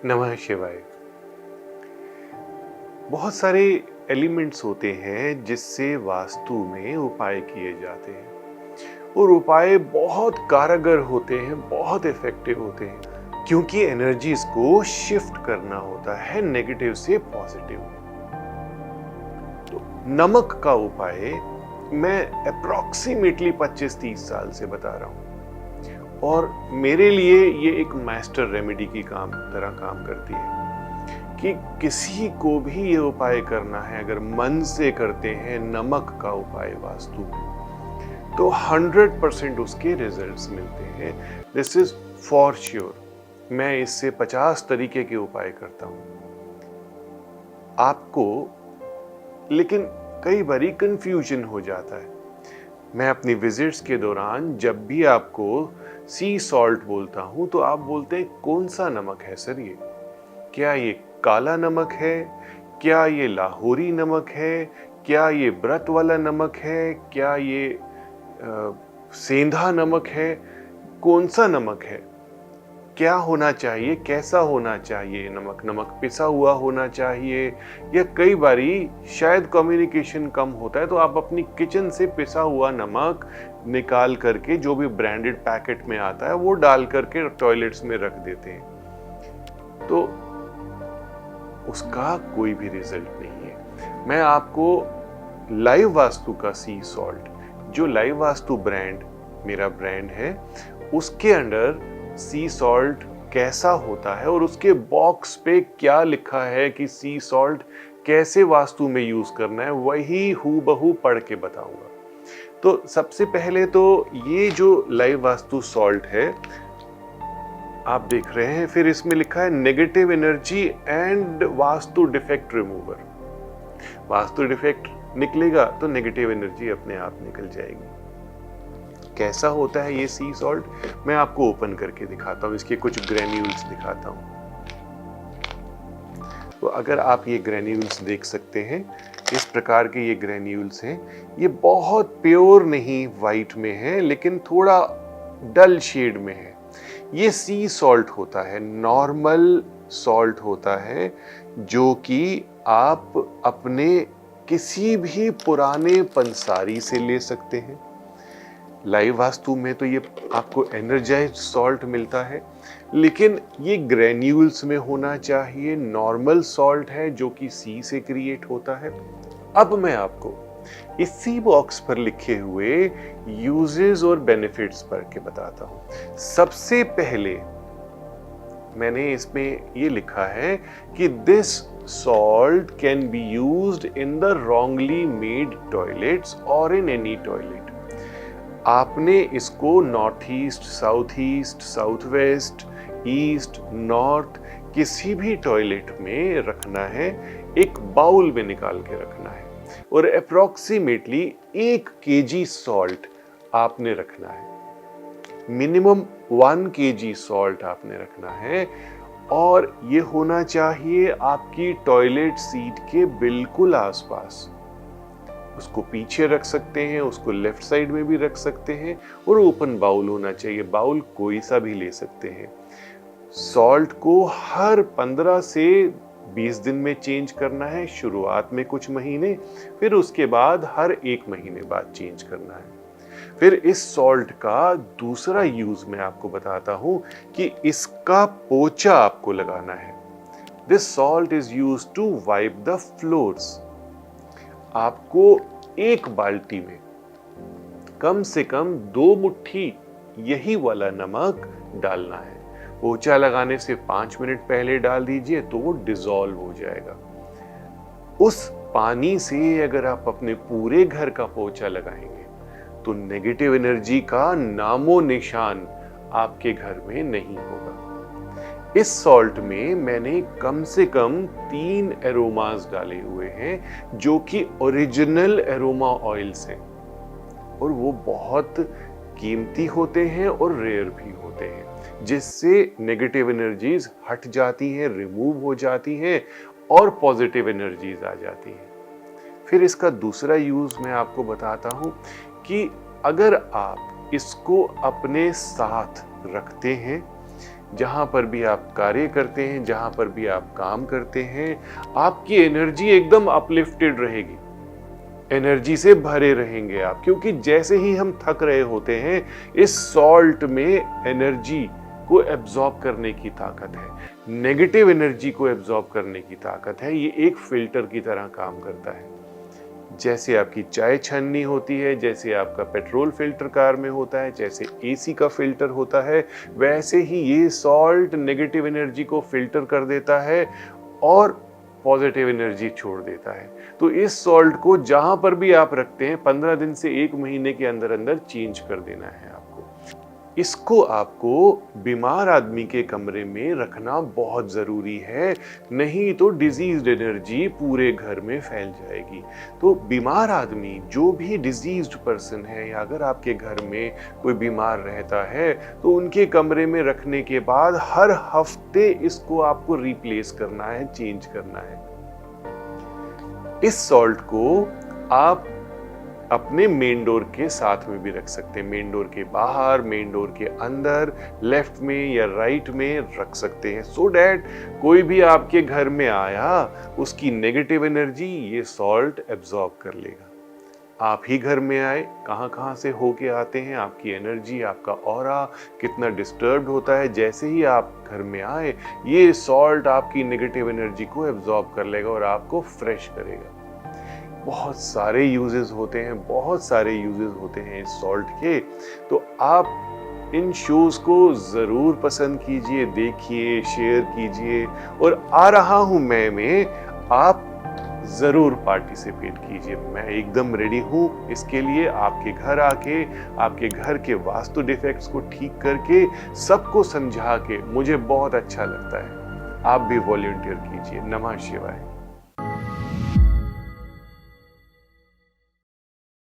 नमः शिवाय। बहुत सारे एलिमेंट्स होते हैं जिससे वास्तु में उपाय किए जाते हैं और उपाय बहुत कारगर होते हैं, बहुत इफेक्टिव होते हैं, क्योंकि एनर्जीज को शिफ्ट करना होता है नेगेटिव से पॉजिटिव। तो नमक का उपाय मैं अप्रॉक्सीमेटली 25-30 साल से बता रहा हूं और मेरे लिए ये एक मास्टर रेमेडी की तरह काम करती है कि किसी को भी ये उपाय करना है, अगर मन से करते हैं नमक का उपाय वास्तु में, तो 100% उसके रिजल्ट्स मिलते हैं। This is for sure. मैं इससे 50 तरीके के उपाय करता हूं आपको, लेकिन कई बारी कंफ्यूजन हो जाता है। मैं अपनी विजिट्स के दौरान जब भी आपको सी सॉल्ट बोलता हूं तो आप बोलते हैं कौन सा नमक है सर? ये क्या ये काला नमक है? क्या ये लाहौरी नमक है? क्या ये व्रत वाला नमक है? क्या ये सेंधा नमक है? कौन सा नमक है? क्या होना चाहिए? कैसा होना चाहिए? नमक पिसा हुआ होना चाहिए? या कई बारी शायद कम्युनिकेशन कम होता है तो आप अपनी किचन से पिसा हुआ नमक निकाल करके जो भी ब्रांडेड पैकेट में आता है वो डाल करके टॉयलेट्स में रख देते हैं, तो उसका कोई भी रिजल्ट नहीं है। मैं आपको लाइव वास्तु का सी सॉल्ट, जो लाइव वास्तु ब्रांड मेरा ब्रांड है, उसके अंडर सी सॉल्ट कैसा होता है और उसके बॉक्स पे क्या लिखा है कि सी सॉल्ट कैसे वास्तु में यूज करना है, वही हूबहू पढ़ के बताऊंगा। तो सबसे पहले तो ये जो लाइव वास्तु सॉल्ट है आप देख रहे हैं, फिर इसमें लिखा है negative energy and vastu defect remover. Vastu defect निकलेगा तो नेगेटिव एनर्जी अपने आप निकल जाएगी। कैसा होता है ये सी सॉल्ट, मैं आपको ओपन करके दिखाता हूं, इसके कुछ ग्रेन्यूल्स दिखाता हूं। तो अगर आप ये ग्रेन्यूल्स देख सकते हैं, इस प्रकार के ये ग्रेन्यूल्स हैं। ये बहुत प्योर नहीं वाइट में है, लेकिन थोड़ा डल शेड में है। ये सी सॉल्ट होता है, नॉर्मल सॉल्ट होता है, जो कि आप अपने किसी भी पुराने पंसारी से ले सकते हैं। लाइव वास्तु में तो ये आपको एनर्जाइज्ड सॉल्ट मिलता है, लेकिन ये ग्रेन्यूल्स में होना चाहिए। नॉर्मल सॉल्ट है जो कि सी से क्रिएट होता है। अब मैं आपको इसी बॉक्स पर लिखे हुए यूजेस और बेनिफिट्स पढ़ के बताता हूं। सबसे पहले मैंने इसमें ये लिखा है कि this salt can be used in the wrongly made toilets और इन एनी टॉयलेट। आपने इसको north east, south east, south west, east, north किसी भी टॉयलेट में रखना है, एक बाउल में निकाल के रखना है और अप्रॉक्सीमेटली 1 kg सॉल्ट आपने रखना है। मिनिमम 1 kg सॉल्ट आपने रखना है और ये होना चाहिए आपकी टॉयलेट सीट के बिल्कुल आसपास। उसको पीछे रख सकते हैं, उसको लेफ्ट साइड में भी रख सकते हैं और ओपन बाउल होना चाहिए। बाउल कोई सा भी ले सकते हैं। सॉल्ट को हर 15 से 20 दिन में चेंज करना है, शुरुआत में कुछ महीने, फिर उसके बाद हर 1 महीने बाद चेंज करना है। फिर इस सॉल्ट का दूसरा यूज मैं आपको बताता हूं कि इसका पोछा आपको लगाना है। This salt is used to wipe the floors. आपको 1 बाल्टी में कम से कम 2 मुट्ठी यही वाला नमक डालना है। पोछा लगाने से 5 मिनट पहले डाल दीजिए तो वो डिसॉल्व हो जाएगा। उस पानी से अगर आप अपने पूरे घर का पोछा लगाएंगे तो नेगेटिव एनर्जी का नामो निशान आपके घर में नहीं होगा। इस सॉल्ट में मैंने कम से कम 3 एरोमास डाले हुए हैं जो कि ओरिजिनल एरोमा ऑयल्स हैं और वो बहुत कीमती होते हैं और रेयर भी होते हैं, जिससे नेगेटिव एनर्जीज हट जाती हैं, रिमूव हो जाती हैं और पॉजिटिव एनर्जीज आ जाती हैं। फिर इसका दूसरा यूज मैं आपको बताता हूं कि अगर आप इसको अपने साथ रखते हैं जहाँ पर भी आप कार्य करते हैं, जहाँ पर भी आप काम करते हैं, आपकी एनर्जी एकदम अपलिफ्टेड रहेगी, एनर्जी से भरे रहेंगे आप, क्योंकि जैसे ही हम थक रहे होते हैं, इस सॉल्ट में एनर्जी को एब्जॉर्ब करने की ताकत है, नेगेटिव एनर्जी को एब्जॉर्ब करने की ताकत है। ये एक फिल्टर की तरह काम करता है। जैसे आपकी चाय छन्नी होती है, जैसे आपका पेट्रोल फिल्टर कार में होता है, जैसे एसी का फिल्टर होता है, वैसे ही ये सॉल्ट नेगेटिव एनर्जी को फिल्टर कर देता है और पॉजिटिव एनर्जी छोड़ देता है। तो इस सॉल्ट को जहां पर भी आप रखते हैं, 15 दिन से 1 महीने के अंदर अंदर चेंज कर देना है आपको। इसको आपको बीमार आदमी के कमरे में रखना बहुत ज़रूरी है, नहीं तो डिजीज्ड एनर्जी पूरे घर में फैल जाएगी। तो बीमार आदमी, जो भी डिजीज्ड पर्सन है, या अगर आपके घर में कोई बीमार रहता है, तो उनके कमरे में रखने के बाद हर हफ्ते इसको आपको रिप्लेस करना है, चेंज करना है। इस सॉल्ट को आप अपने मेन डोर के साथ में भी रख सकते हैं, मेन डोर के बाहर, मेन डोर के अंदर, लेफ्ट में या राइट में रख सकते हैं, सो डैट कोई भी आपके घर में आया, उसकी नेगेटिव एनर्जी ये सॉल्ट एब्जॉर्ब कर लेगा। आप ही घर में आए, कहाँ से होके आते हैं, आपकी एनर्जी, आपका ऑरा कितना डिस्टर्ब्ड होता है, जैसे ही आप घर में आए, ये सॉल्ट आपकी नेगेटिव एनर्जी को एब्जॉर्ब कर लेगा और आपको फ्रेश करेगा। बहुत सारे यूजेस होते हैं, बहुत सारे यूजेस होते हैं इस सॉल्ट के। तो आप इन शोज को ज़रूर पसंद कीजिए, देखिए, शेयर कीजिए, और आ रहा हूं मैं में आप ज़रूर पार्टिसिपेट कीजिए। मैं एकदम रेडी हूं इसके लिए, आपके घर आके, आपके घर के वास्तु डिफेक्ट्स को ठीक करके, सबको समझा के, मुझे बहुत अच्छा लगता है। आप भी वॉलंटियर कीजिए। नमः शिवाय।